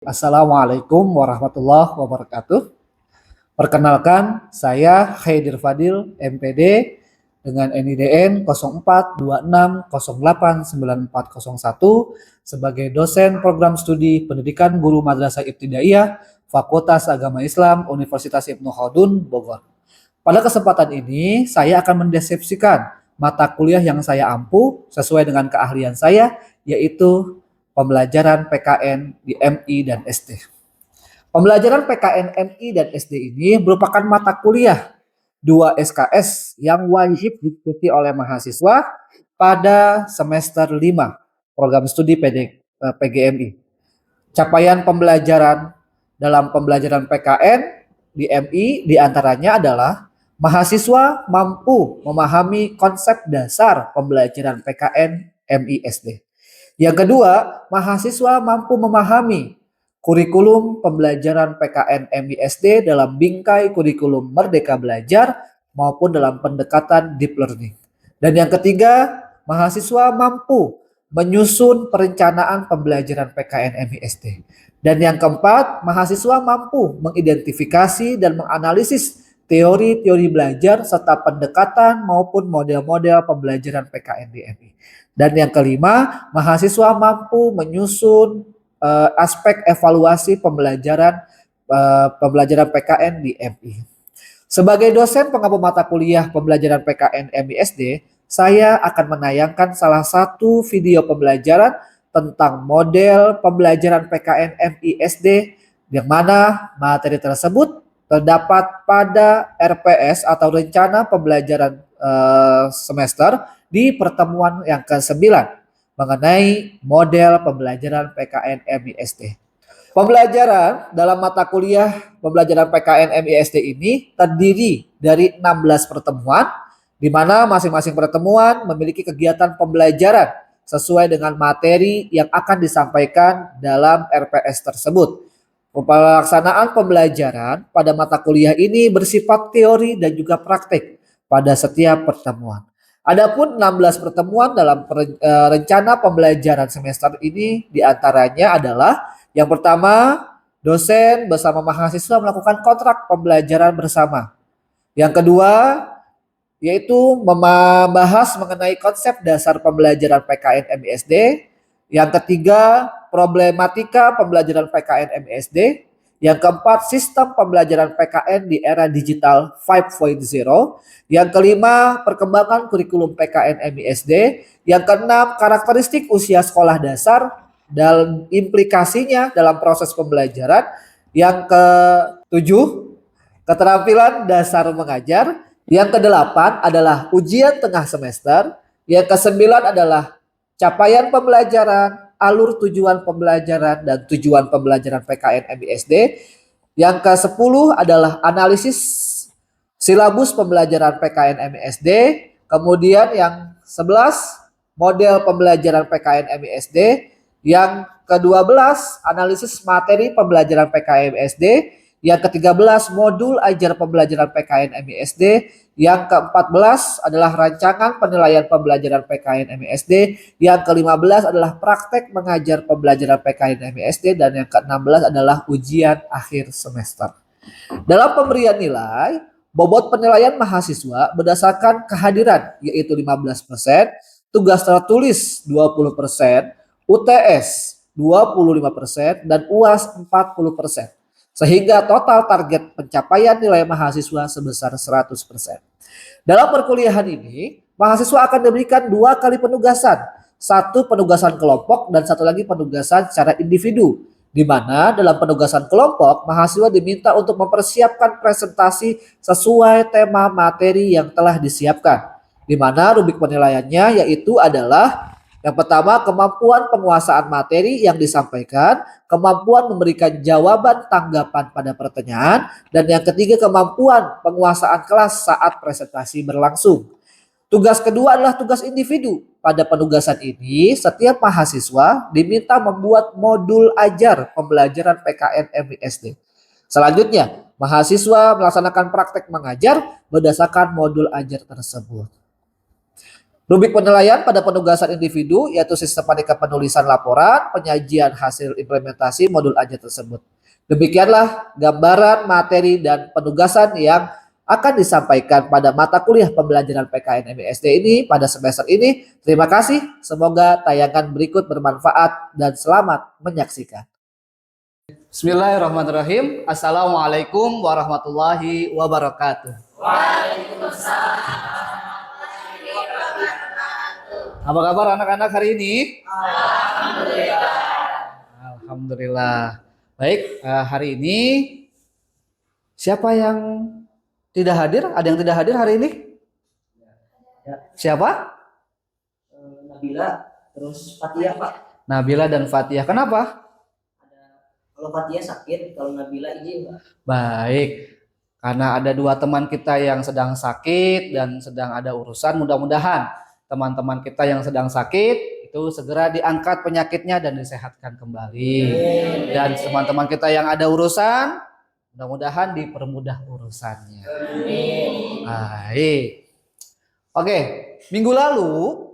Assalamualaikum warahmatullahi wabarakatuh. Perkenalkan, saya Khaidir Fadil, MPD dengan NIDN 0426089401 sebagai dosen program studi pendidikan guru Madrasah Ibtidaiyah Fakultas Agama Islam Universitas Ibnu Khaldun, Bogor. Pada kesempatan ini, saya akan mendeskripsikan mata kuliah yang saya ampu sesuai dengan keahlian saya, yaitu pembelajaran PKN di MI dan SD. Pembelajaran PKN MI dan SD ini merupakan mata kuliah 2 SKS yang wajib diikuti oleh mahasiswa pada semester 5 program studi PGMI. Capaian pembelajaran dalam pembelajaran PKN di MI diantaranya adalah mahasiswa mampu memahami konsep dasar pembelajaran PKN MI SD. Yang kedua, mahasiswa mampu memahami kurikulum pembelajaran PKN MISD dalam bingkai kurikulum Merdeka Belajar maupun dalam pendekatan deep learning. Dan yang ketiga, mahasiswa mampu menyusun perencanaan pembelajaran PKN MISD. Dan yang keempat, mahasiswa mampu mengidentifikasi dan menganalisis teori-teori belajar serta pendekatan maupun model-model pembelajaran PKN di MI. Dan yang kelima, mahasiswa mampu menyusun aspek evaluasi pembelajaran PKN di MI. Sebagai dosen pengampu mata kuliah pembelajaran PKN MISD, saya akan menayangkan salah satu video pembelajaran tentang model pembelajaran PKN MISD yang mana materi tersebut terdapat pada RPS atau rencana pembelajaran semester di pertemuan yang ke-9 mengenai model pembelajaran PKN MISD. Pembelajaran dalam mata kuliah pembelajaran PKN MISD ini terdiri dari 16 pertemuan, di mana masing-masing pertemuan memiliki kegiatan pembelajaran sesuai dengan materi yang akan disampaikan dalam RPS tersebut. Pelaksanaan pembelajaran pada mata kuliah ini bersifat teori dan juga praktik pada setiap pertemuan. Adapun 16 pertemuan dalam rencana pembelajaran semester ini diantaranya adalah yang pertama, dosen bersama mahasiswa melakukan kontrak pembelajaran bersama. Yang kedua, yaitu membahas mengenai konsep dasar pembelajaran PKN MISD. Yang ketiga, problematika pembelajaran PKN MISD. Yang keempat, sistem pembelajaran PKN di era digital 5.0. Yang kelima, perkembangan kurikulum PKN MISD. Yang keenam, karakteristik usia sekolah dasar dan implikasinya dalam proses pembelajaran. Yang ketujuh, keterampilan dasar mengajar. Yang kedelapan adalah ujian tengah semester. Yang kesembilan adalah capaian pembelajaran, alur tujuan pembelajaran, dan tujuan pembelajaran PKN MISD. Yang ke-10 adalah analisis silabus pembelajaran PKN MISD. Kemudian yang 11, model pembelajaran PKN MISD. Yang ke-12, analisis materi pembelajaran PKN MISD. Yang ke-13, modul ajar pembelajaran PKN MISD. Yang ke-14 adalah rancangan penilaian pembelajaran PKN MISD. Yang ke-15 adalah praktek mengajar pembelajaran PKN MISD. Dan yang ke-16 adalah ujian akhir semester. Dalam pemberian nilai, bobot penilaian mahasiswa berdasarkan kehadiran yaitu 15%, tugas tertulis 20%, UTS 25%, dan UAS 40%. Sehingga total target pencapaian nilai mahasiswa sebesar 100%. Dalam perkuliahan ini, mahasiswa akan diberikan 2 kali penugasan. Satu penugasan kelompok dan satu lagi penugasan secara individu. Di mana dalam penugasan kelompok, mahasiswa diminta untuk mempersiapkan presentasi sesuai tema materi yang telah disiapkan. Di mana rubrik penilaiannya yaitu adalah yang pertama, kemampuan penguasaan materi yang disampaikan, kemampuan memberikan jawaban tanggapan pada pertanyaan, dan yang ketiga, kemampuan penguasaan kelas saat presentasi berlangsung. Tugas kedua adalah tugas individu. Pada penugasan ini, setiap mahasiswa diminta membuat modul ajar pembelajaran PKN MISD. Selanjutnya, mahasiswa melaksanakan praktek mengajar berdasarkan modul ajar tersebut. Rubrik penilaian pada penugasan individu yaitu sistematika penulisan laporan, penyajian hasil implementasi modul ajar tersebut. Demikianlah gambaran materi dan penugasan yang akan disampaikan pada mata kuliah pembelajaran PKN MISD ini pada semester ini. Terima kasih, semoga tayangan berikut bermanfaat dan selamat menyaksikan. Bismillahirrahmanirrahim. Assalamualaikum warahmatullahi wabarakatuh. Waalaikumsalam. Apa kabar anak-anak hari ini? Alhamdulillah. Alhamdulillah. Baik, hari ini siapa yang tidak hadir? Ada yang tidak hadir hari ini? Ya. Siapa? Nabila, terus Fatia, Pak. Nabila dan Fatia. Kenapa? Kalau Fatia sakit, kalau Nabila izin, Pak. Baik. Karena ada dua teman kita yang sedang sakit dan sedang ada urusan, mudah-mudahan teman-teman kita yang sedang sakit itu segera diangkat penyakitnya dan disehatkan kembali. Dan teman-teman kita yang ada urusan, mudah-mudahan dipermudah urusannya. Baik. Oke, minggu lalu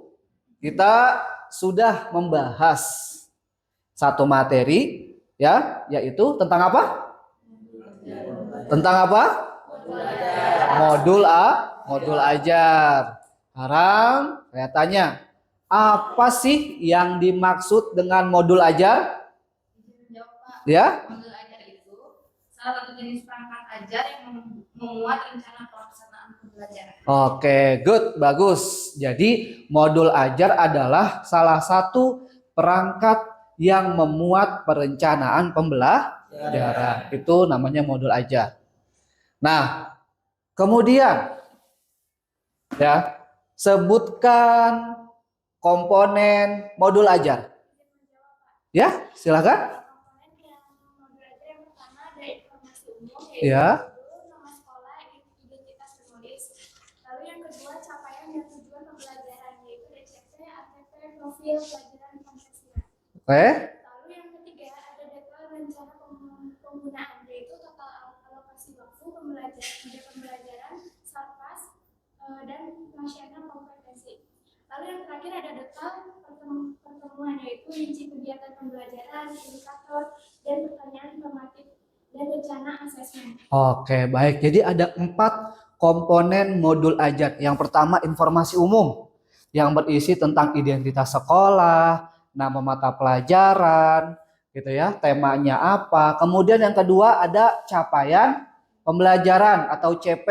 kita sudah membahas satu materi ya, yaitu tentang apa? Tentang apa? Modul ajar. Sekarang saya tanya, apa sih yang dimaksud dengan modul ajar? Ya? Modul ajar itu salah satu jenis perangkat ajar yang memuat rencana pelaksanaan pembelajaran. Oke, good, bagus. Jadi modul ajar adalah salah satu perangkat yang memuat perencanaan pembelajaran. Itu namanya modul ajar. Nah, kemudian ya, sebutkan komponen modul ajar. Ya, silakan. Komponen yang modul ajar yang pertama ada informasi umum, Ya. yaitu nama sekolah, identitas penulis. Lalu yang kedua capaian dan tujuan pembelajaran, yaitu DCP, ATP, profil pelajaran Pancasila. Oke. Lalu yang ketiga ada detail rencana penggunaan, yaitu total alokasi waktu pembelajaran, sarkas, dan nasional kompetensi. Lalu yang terakhir ada detail pertemuan, yaitu rinci kegiatan pembelajaran, indikator, dan pertanyaan informatif dan rencana asesmen. Oke, baik. Jadi ada 4 komponen modul ajar. Yang pertama informasi umum yang berisi tentang identitas sekolah, nama mata pelajaran, gitu ya, temanya apa. Kemudian yang kedua ada capaian pembelajaran atau CP.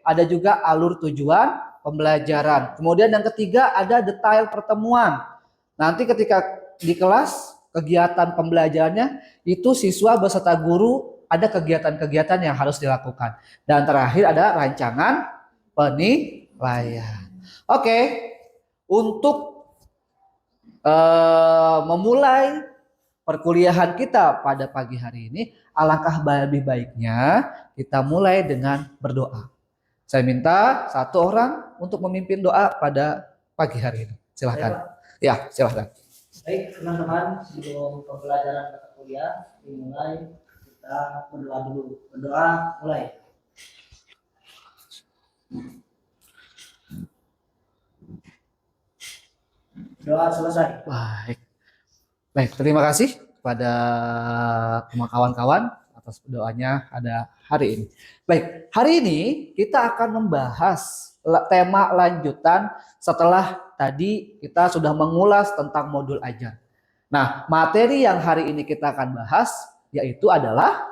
Ada juga alur tujuan pembelajaran. Kemudian yang ketiga ada detail pertemuan. Nanti ketika di kelas kegiatan pembelajarannya itu siswa beserta guru ada kegiatan-kegiatan yang harus dilakukan. Dan terakhir ada rancangan penilaian. Oke, untuk memulai perkuliahan kita pada pagi hari ini, alangkah lebih baiknya kita mulai dengan berdoa. Saya minta satu orang untuk memimpin doa pada pagi hari ini. Silahkan. Ya, silahkan. Baik, teman-teman, sebelum pembelajaran mata kuliah dimulai, kita berdoa dulu. Berdoa, mulai. Doa selesai. Baik. Baik, terima kasih kepada kawan-kawan atas doanya ada hari ini. Baik, hari ini kita akan membahas tema lanjutan setelah tadi kita sudah mengulas tentang modul ajar. Nah, materi yang hari ini kita akan bahas yaitu adalah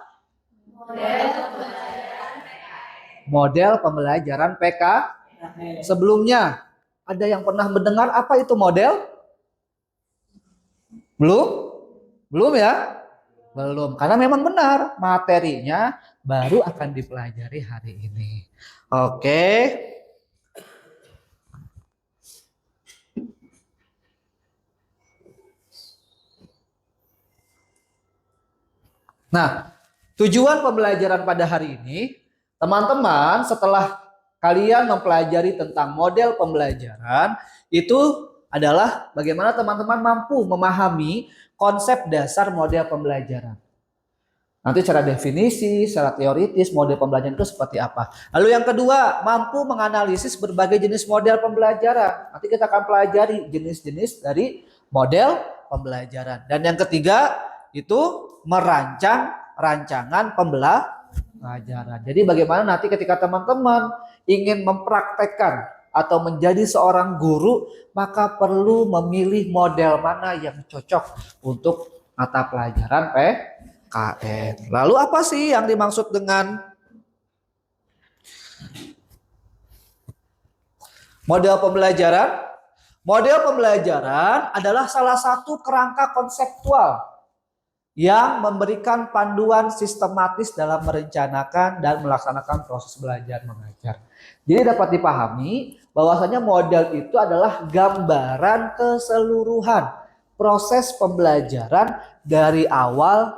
model pembelajaran PKN. Sebelumnya, ada yang pernah mendengar apa itu model? Belum? Belum ya? Belum, karena memang benar materinya baru akan dipelajari hari ini. Oke. Nah, tujuan pembelajaran pada hari ini, teman-teman setelah kalian mempelajari tentang model pembelajaran, itu adalah bagaimana teman-teman mampu memahami konsep dasar model pembelajaran. Nanti secara definisi, secara teoritis, model pembelajaran itu seperti apa. Lalu yang kedua, mampu menganalisis berbagai jenis model pembelajaran. Nanti kita akan pelajari jenis-jenis dari model pembelajaran. Dan yang ketiga, itu merancang rancangan pembelajaran. Jadi bagaimana nanti ketika teman-teman ingin mempraktekkan atau menjadi seorang guru, maka perlu memilih model mana yang cocok untuk mata pelajaran PKN. Lalu apa sih yang dimaksud dengan model pembelajaran? Model pembelajaran adalah salah satu kerangka konseptual yang memberikan panduan sistematis dalam merencanakan dan melaksanakan proses belajar mengajar. Jadi dapat dipahami bahwasanya model itu adalah gambaran keseluruhan proses pembelajaran dari awal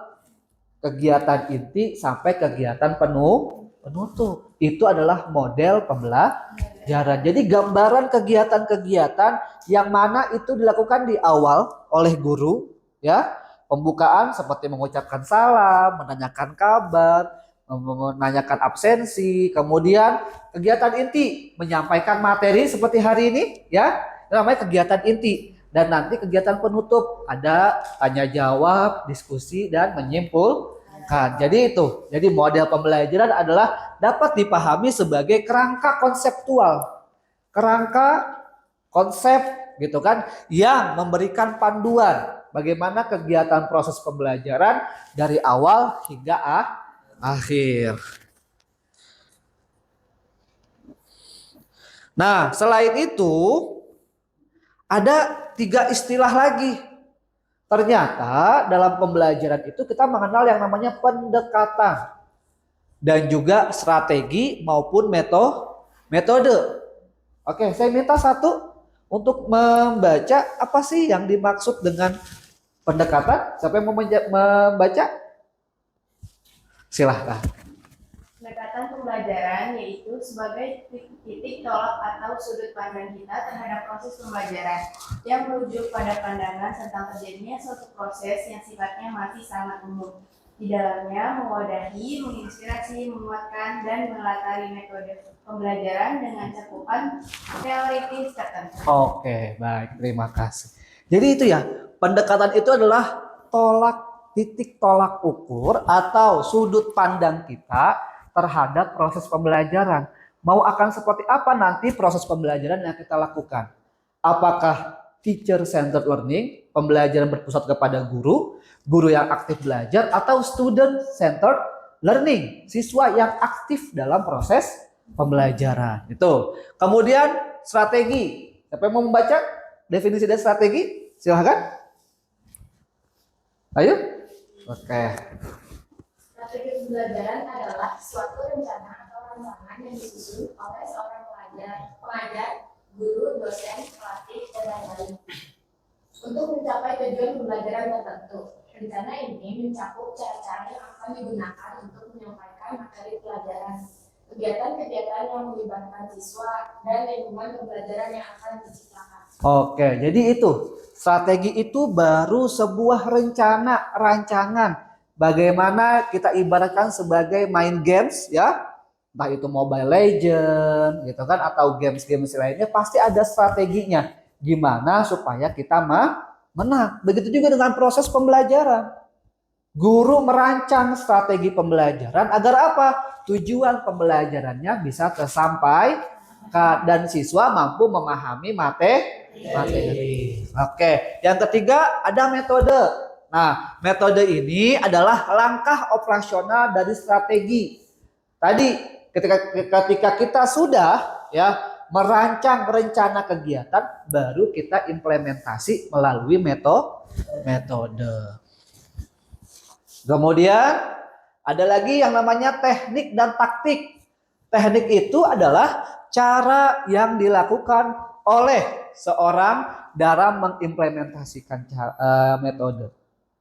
kegiatan inti sampai kegiatan penutup. Itu adalah model pembelajaran. Jadi gambaran kegiatan-kegiatan yang mana itu dilakukan di awal oleh guru, ya. Pembukaan seperti mengucapkan salam, menanyakan kabar, menanyakan absensi, kemudian kegiatan inti menyampaikan materi seperti hari ini, ya. Itu namanya kegiatan inti. Dan nanti kegiatan penutup ada tanya jawab, diskusi, dan menyimpulkan. Jadi itu. Jadi model pembelajaran adalah dapat dipahami sebagai kerangka konseptual. Kerangka konsep gitu kan yang memberikan panduan bagaimana kegiatan proses pembelajaran dari awal hingga akhir. Nah, selain itu ada 3 istilah lagi. Ternyata dalam pembelajaran itu kita mengenal yang namanya pendekatan dan juga strategi maupun metode. Oke, saya minta satu untuk membaca apa sih yang dimaksud dengan pendekatan. Siapa yang mau membaca? Silahkan. Pendekatan pembelajaran yaitu sebagai titik tolak atau sudut pandang kita terhadap proses pembelajaran yang merujuk pada pandangan tentang terjadinya suatu proses yang sifatnya masih sangat umum. Di dalamnya mewadahi, menginspirasi, menguatkan, dan melatari metode pembelajaran dengan cakupan teoritis tertentu. Oke, baik, terima kasih. Jadi itu ya, pendekatan itu adalah titik tolak ukur atau sudut pandang kita terhadap proses pembelajaran. Mau akan seperti apa nanti proses pembelajaran yang kita lakukan? Apakah teacher centered learning, pembelajaran berpusat kepada guru yang aktif belajar, atau student centered learning, siswa yang aktif dalam proses pembelajaran. Itu. Kemudian strategi. Siapa yang mau membaca definisi dari strategi? Silahkan. Ayo. Oke. Strategi pembelajaran adalah suatu rencana atau rancangan yang disusun oleh seorang pengajar, guru, dosen, pelatih, dan lain-lain untuk mencapai tujuan pembelajaran tertentu. Rencana ini mencakup cara-cara yang akan digunakan untuk menyampaikan materi pelajaran, kegiatan-kegiatan yang melibatkan siswa, dan lingkungan pembelajaran yang akan diciptakan. Oke, jadi itu strategi itu baru sebuah rancangan. Bagaimana kita ibaratkan sebagai main games, ya, entah itu Mobile Legend, gitu kan, atau games-games lainnya, pasti ada strateginya. Gimana supaya kita menang. Begitu juga dengan proses pembelajaran. Guru merancang strategi pembelajaran agar apa? Tujuan pembelajarannya bisa tersampaikan dan siswa mampu memahami materi. Oke, yang ketiga ada metode. Nah, metode ini adalah langkah operasional dari strategi. Tadi ketika kita sudah merancang rencana kegiatan, baru kita implementasi melalui metode. Kemudian ada lagi yang namanya teknik dan taktik. Teknik itu adalah cara yang dilakukan oleh seorang dalam mengimplementasikan metode.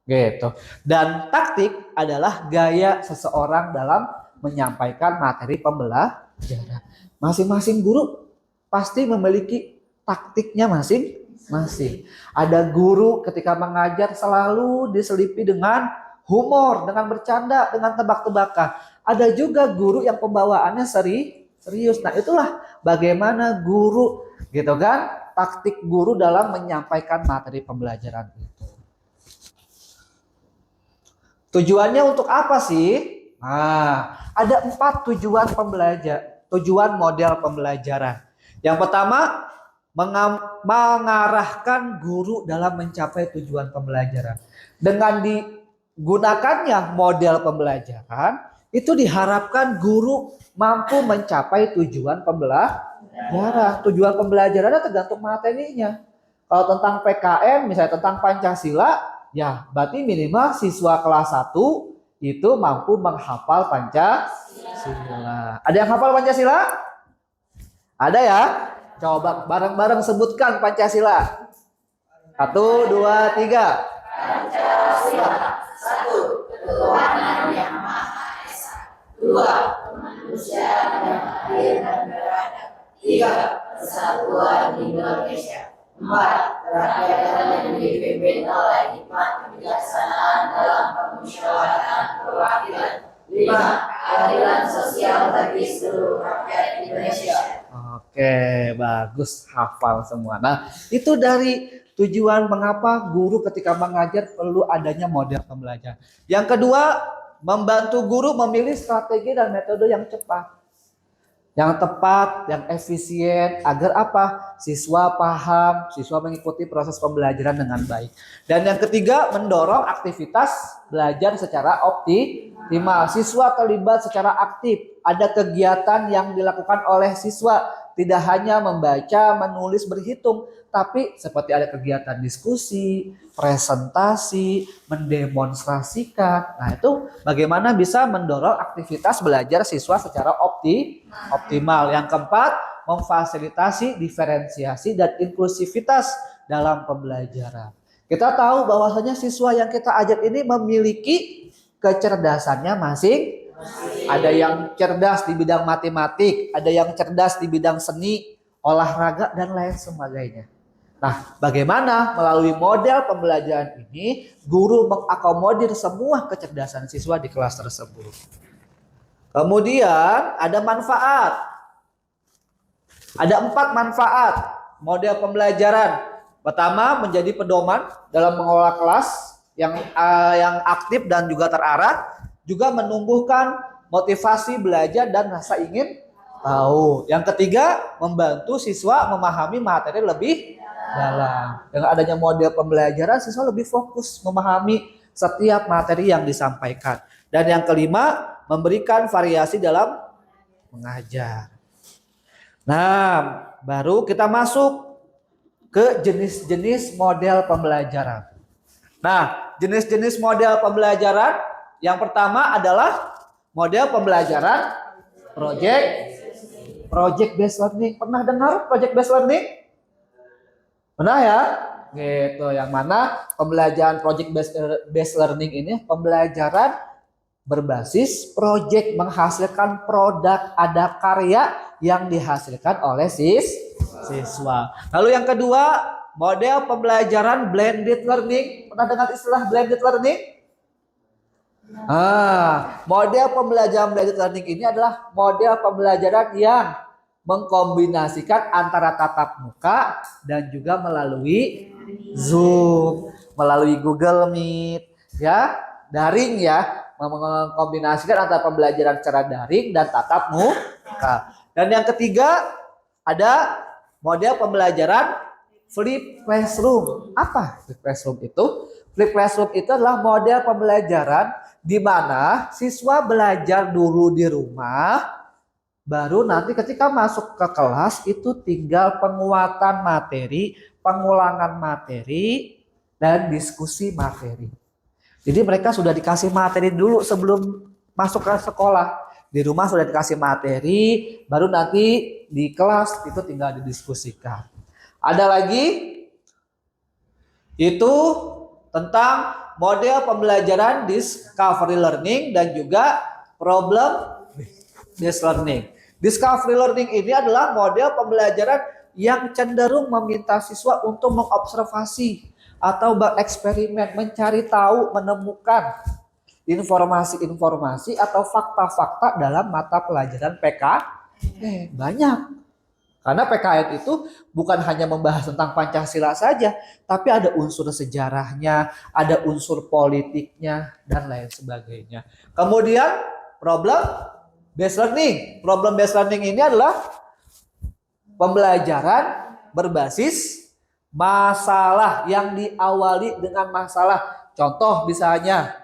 Gitu. Dan taktik adalah gaya seseorang dalam menyampaikan materi pembelajaran. Masing-masing guru pasti memiliki taktiknya masing-masing. Ada guru ketika mengajar selalu diselipi dengan humor, dengan bercanda, dengan tebak-tebakan. Ada juga guru yang pembawaannya serius. Nah, itulah bagaimana guru gitu kan, taktik guru dalam menyampaikan materi pembelajaran itu. Tujuannya untuk apa sih? Nah, ada 4 tujuan model pembelajaran. Yang pertama, mengarahkan guru dalam mencapai tujuan pembelajaran. Dengan digunakannya model pembelajaran, itu diharapkan guru mampu mencapai tujuan pembelajaran. Tujuan pembelajarannya tergantung materinya. Kalau tentang PKN, misalnya tentang Pancasila, ya berarti minimal siswa kelas 1 itu mampu menghafal Pancasila. Ada yang hafal Pancasila? Ada ya? Coba bareng-bareng sebutkan Pancasila. 1, 2, 3. Pancasila, 1. Ketuhanan yang Maha Esa. 2. Kemanusiaan yang adil dan beradab. 3. Persatuan Indonesia. 4. Kerakyatan yang dipimpin oleh hikmat kebijaksanaan dalam permusyawaratan perwakilan. 5. Keadilan sosial bagi seluruh rakyat Indonesia. Oke, bagus, hafal semua. Nah, itu dari tujuan mengapa guru ketika mengajar perlu adanya model pembelajaran. Yang kedua, membantu guru memilih strategi dan metode yang cepat, yang tepat, yang efisien, agar apa? Siswa paham, siswa mengikuti proses pembelajaran dengan baik. Dan yang ketiga, mendorong aktivitas belajar secara optimal. Siswa terlibat secara aktif, ada kegiatan yang dilakukan oleh siswa. Tidak hanya membaca, menulis, berhitung, tapi seperti ada kegiatan diskusi, presentasi, mendemonstrasikan. Nah, itu bagaimana bisa mendorong aktivitas belajar siswa secara optimal. Yang keempat, memfasilitasi diferensiasi dan inklusivitas dalam pembelajaran. Kita tahu bahwasanya siswa yang kita ajar ini memiliki kecerdasannya masing. Ada yang cerdas di bidang matematik, ada yang cerdas di bidang seni, olahraga, dan lain sebagainya. Nah, bagaimana melalui model pembelajaran ini, guru mengakomodir semua kecerdasan siswa di kelas tersebut. Kemudian ada manfaat. Ada 4 manfaat model pembelajaran. Pertama, menjadi pedoman dalam mengelola kelas yang aktif dan juga terarah. Juga menumbuhkan motivasi belajar dan rasa ingin tahu. Yang ketiga, membantu siswa memahami materi lebih dalam. Dengan adanya model pembelajaran, siswa lebih fokus memahami setiap materi yang disampaikan. Dan yang kelima, memberikan variasi dalam mengajar. Nah, baru kita masuk ke jenis-jenis model pembelajaran. Nah, jenis-jenis model pembelajaran yang pertama adalah model pembelajaran project based learning. Pernah dengar project based learning? Pernah ya? Gitu. Yang mana pembelajaran project based learning ini pembelajaran berbasis project, menghasilkan produk, ada karya yang dihasilkan oleh siswa. Lalu yang kedua, model pembelajaran blended learning. Pernah dengar istilah blended learning? Model pembelajaran blended learning ini adalah model pembelajaran yang mengkombinasikan antara tatap muka dan juga melalui Zoom, melalui Google Meet, ya, daring ya, mengkombinasikan antara pembelajaran secara daring dan tatap muka. Dan yang ketiga, ada model pembelajaran flip classroom. Apa flip classroom itu? Flip classroom itu adalah model pembelajaran di mana siswa belajar dulu di rumah, baru nanti ketika masuk ke kelas itu tinggal penguatan materi, pengulangan materi, dan diskusi materi. Jadi mereka sudah dikasih materi dulu sebelum masuk ke sekolah. Di rumah sudah dikasih materi, baru nanti di kelas itu tinggal didiskusikan. Ada lagi, itu tentang model pembelajaran discovery learning dan juga problem based learning. Discovery learning ini adalah model pembelajaran yang cenderung meminta siswa untuk mengobservasi atau bereksperimen, mencari tahu, menemukan informasi-informasi atau fakta-fakta dalam mata pelajaran PKN. Banyak. Karena PKN itu bukan hanya membahas tentang Pancasila saja, tapi ada unsur sejarahnya, ada unsur politiknya, dan lain sebagainya. Kemudian problem based learning. Problem based learning ini adalah pembelajaran berbasis masalah yang diawali dengan masalah. Contoh misalnya,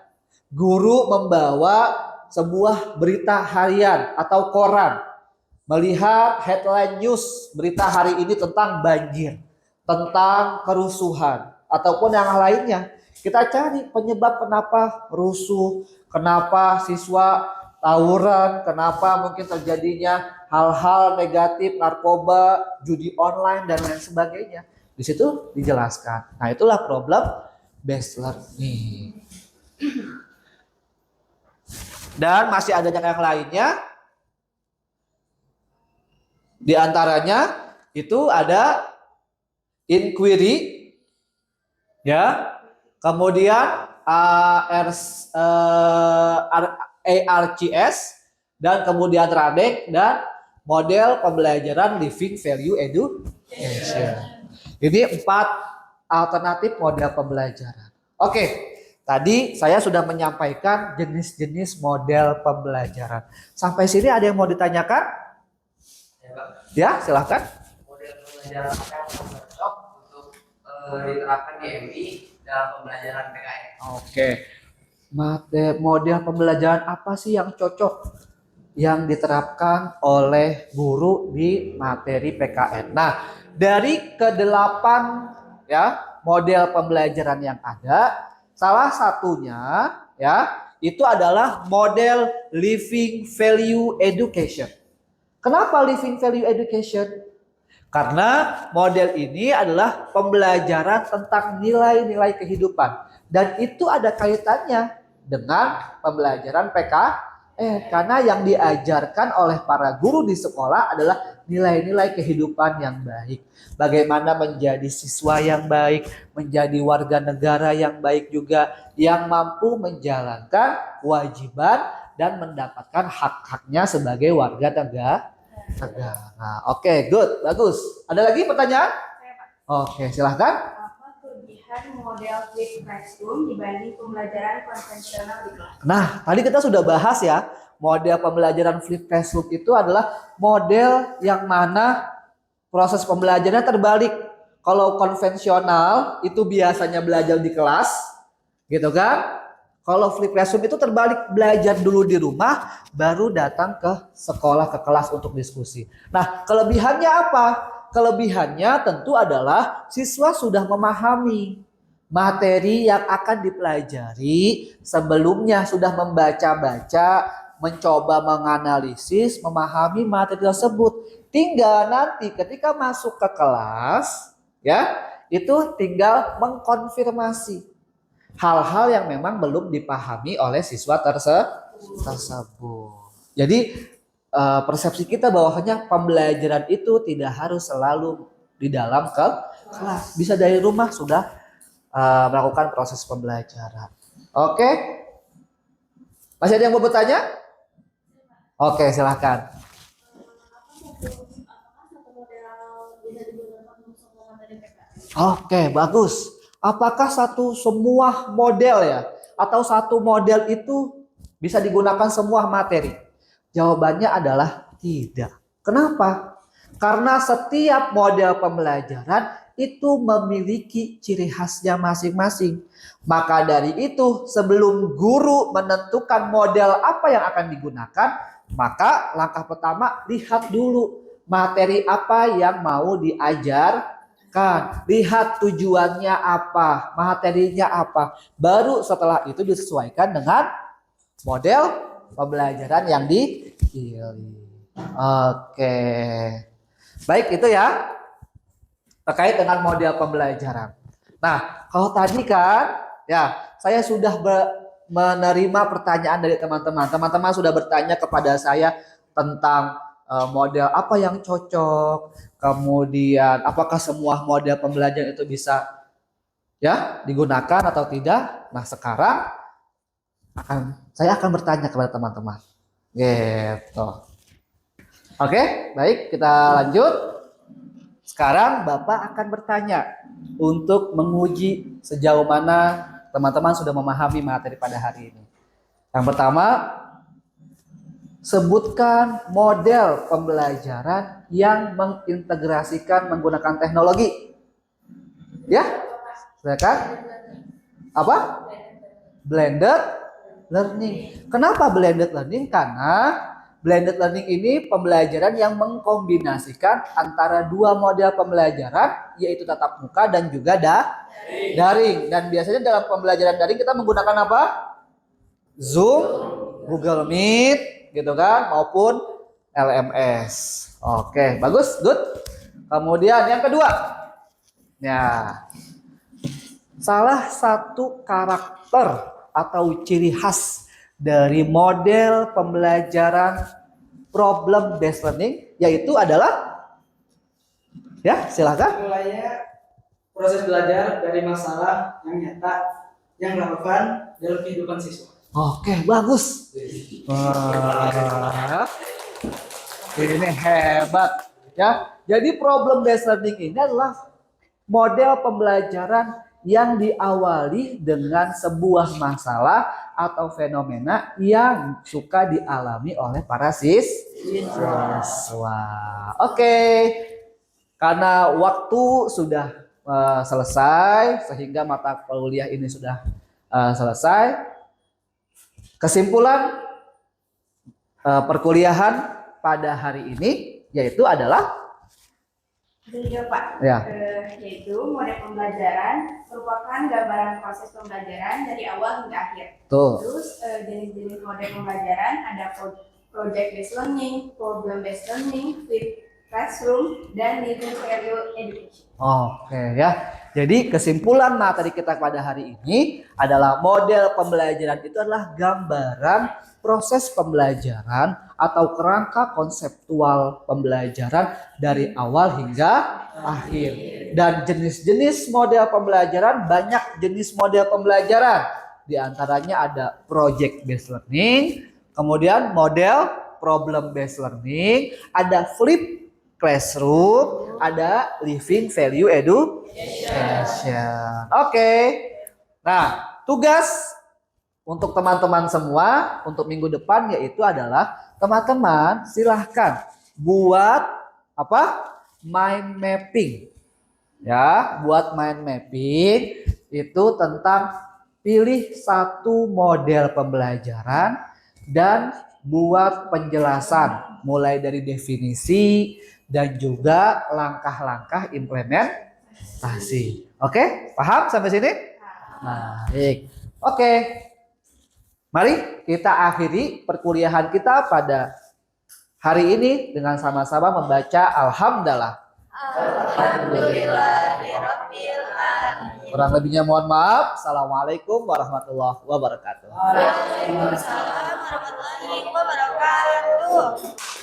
guru membawa sebuah berita harian atau koran. Melihat headline news berita hari ini tentang banjir, tentang kerusuhan, ataupun yang lainnya. Kita cari penyebab kenapa rusuh, kenapa siswa tawuran, kenapa mungkin terjadinya hal-hal negatif, narkoba, judi online, dan lain sebagainya. Di situ dijelaskan. Nah, itulah problem based learning. Dan masih ada yang lainnya. Di antaranya itu ada inquiry, ya, kemudian ARCS, dan kemudian RADEC, dan model pembelajaran Living Value Education. Ini 4 alternatif model pembelajaran. Oke, tadi saya sudah menyampaikan jenis-jenis model pembelajaran. Sampai sini ada yang mau ditanyakan? Ya, silahkan. Model pembelajaran apa yang cocok untuk diterapkan di MI dalam pembelajaran PKN? Oke. Model pembelajaran apa sih yang cocok yang diterapkan oleh guru di materi PKN? Nah, dari ke-8 ya, model pembelajaran yang ada, salah satunya ya, itu adalah model Living Value Education. Kenapa Living Value Education? Karena model ini adalah pembelajaran tentang nilai-nilai kehidupan. Dan itu ada kaitannya dengan pembelajaran PKN. Karena yang diajarkan oleh para guru di sekolah adalah nilai-nilai kehidupan yang baik. Bagaimana menjadi siswa yang baik, menjadi warga negara yang baik juga, yang mampu menjalankan kewajiban dan mendapatkan hak-haknya sebagai warga negara. Oke, good, bagus. Ada lagi pertanyaan? Oke, silahkan. Apa kelebihan model flipped classroom dibanding pembelajaran konvensional di kelas? Nah, tadi kita sudah bahas ya, model pembelajaran flipped classroom itu adalah model yang mana proses pembelajarannya terbalik. Kalau konvensional itu biasanya belajar di kelas, gitu kan? Kalau flipped classroom itu terbalik, belajar dulu di rumah, baru datang ke sekolah, ke kelas untuk diskusi. Nah, kelebihannya apa? Kelebihannya tentu adalah siswa sudah memahami materi yang akan dipelajari sebelumnya, sudah membaca-baca, mencoba menganalisis, memahami materi tersebut. Tinggal nanti ketika masuk ke kelas, ya, itu tinggal mengkonfirmasi hal-hal yang memang belum dipahami oleh siswa tersebut. Jadi persepsi kita bahwasanya pembelajaran itu tidak harus selalu di dalam kelas. Bisa dari rumah sudah melakukan proses pembelajaran. Oke? Masih ada yang mau bertanya? Oke, silahkan. Oke, bagus. Apakah semua model ya, atau satu model itu bisa digunakan semua materi? Jawabannya adalah tidak. Kenapa? Karena setiap model pembelajaran itu memiliki ciri khasnya masing-masing. Maka dari itu, sebelum guru menentukan model apa yang akan digunakan, maka langkah pertama lihat dulu materi apa yang mau diajar. Lihat tujuannya apa, materinya apa. Baru setelah itu disesuaikan dengan model pembelajaran yang dipilih. Oke. Baik, itu ya terkait dengan model pembelajaran. Nah, kalau tadi kan ya saya sudah menerima pertanyaan dari teman-teman. Teman-teman sudah bertanya kepada saya tentang model apa yang cocok, kemudian apakah semua model pembelajaran itu bisa ya digunakan atau tidak. Nah, sekarang Saya akan bertanya kepada teman-teman. Gitu. Oke, baik, kita lanjut. Sekarang Bapak akan bertanya untuk menguji sejauh mana teman-teman sudah memahami materi pada hari ini. Yang pertama, sebutkan model pembelajaran yang mengintegrasikan menggunakan teknologi. Ya, silakan. Apa? Blended learning. Kenapa blended learning? Karena blended learning ini pembelajaran yang mengkombinasikan antara dua model pembelajaran, yaitu tatap muka dan juga daring. Dan biasanya dalam pembelajaran daring kita menggunakan apa? Zoom, Google Meet, gitu kan, maupun LMS. Oke, bagus, good. Kemudian yang kedua, ya, salah satu karakter atau ciri khas dari model pembelajaran problem based learning yaitu adalah, ya, silakan. Mulainya proses belajar dari masalah yang nyata, yang relevan dalam kehidupan siswa. Oke, bagus. Wah, ini hebat, ya. Jadi problem based learning ini adalah model pembelajaran yang diawali dengan sebuah masalah atau fenomena yang suka dialami oleh para siswa. Oke, karena waktu sudah selesai sehingga mata kuliah ini sudah selesai. Kesimpulan perkuliahan pada hari ini yaitu adalah, Jadi Pak, ya, yaitu model pembelajaran merupakan gambaran proses pembelajaran dari awal hingga akhir. tuh. Terus jenis-jenis model pembelajaran ada project based learning, problem based learning, flipped classroom, dan living value education. Oke, ya. Jadi kesimpulan materi kita pada hari ini adalah model pembelajaran itu adalah gambaran proses pembelajaran atau kerangka konseptual pembelajaran dari awal hingga akhir. Dan jenis-jenis model pembelajaran, banyak jenis model pembelajaran. Di antaranya ada project based learning, kemudian model problem based learning, ada flip classroom, ada living value education. Oke. Nah, tugas untuk teman-teman semua untuk minggu depan yaitu adalah teman-teman silahkan buat apa? Mind mapping. Ya, buat mind mapping itu tentang pilih satu model pembelajaran dan buat penjelasan mulai dari definisi dan juga langkah-langkah implementasi. Oke, paham sampai sini? Baik. Oke. Mari kita akhiri perkuliahan kita pada hari ini dengan sama-sama membaca Alhamdulillah. Alhamdulillahirabbil alamin. Kurang lebihnya mohon maaf. Assalamualaikum warahmatullahi wabarakatuh. Waalaikumsalam warahmatullahi wabarakatuh.